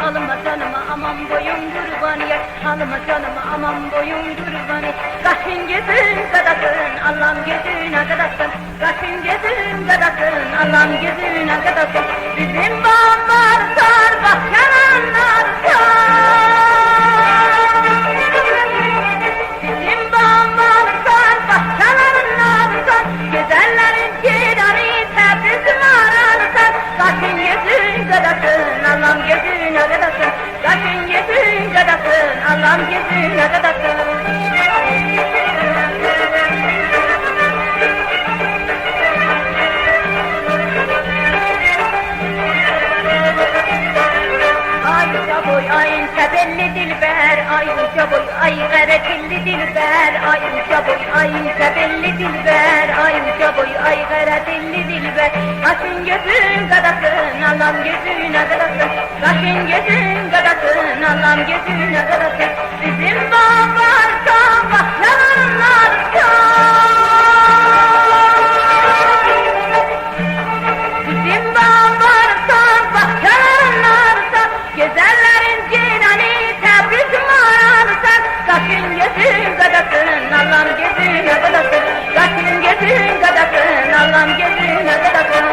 alma canıma aman boyun kurban yay. Alma canıma aman boyun kurban yay. Kaçın gidin kadasın Allah'ım gözüne kadasın. Kaçın gidin kadasın Allah'ım gözüne kadasın. Bizim bağlar sar bahçeler sar. Bizim bağlar sar bahçeler sar. Güzellerin kirani tebrizim arar sar. Kaçın gidin kadasın Allah'ım gözüne kadasın. Kaçın gidin kadasın Allah'ım gözüne kadasın. Ay sebelli dilber, ay uca boy, ay garetilli dilber, ay uca boy, ay sebelli dilber, ay uca boy, ay garetilli dilber. Kaşın gözün kadasın, Allah'ım gözüne kadasın. Kaşın gözün kadasın, Allah'ım gözüne kadasın. Bizim bağlar sabah yalanlar bizim bağlar sabah yalanlar güzellerin cinani tebrizim ararsan. Kaşın gözün kadasın Allah'ım gözüne kadasın. Kaşın gözün kadasın Allah'ım gözüne kadasın.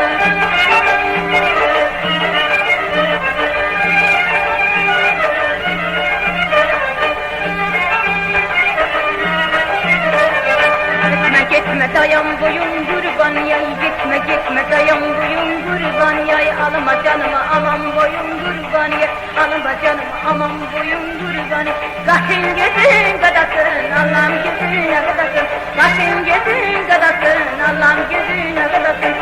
Gitme dayan boyun kurban yay. Gitme gitme dayan boyun kurban yay. Alma canıma aman boyun kurban yay. Alma canıma aman boyun kurban yay. Kaşın gözün kadasın Allah'ım gözüne kadasın. Kaşın gözün kadasın Allah'ım gözüne kadasın.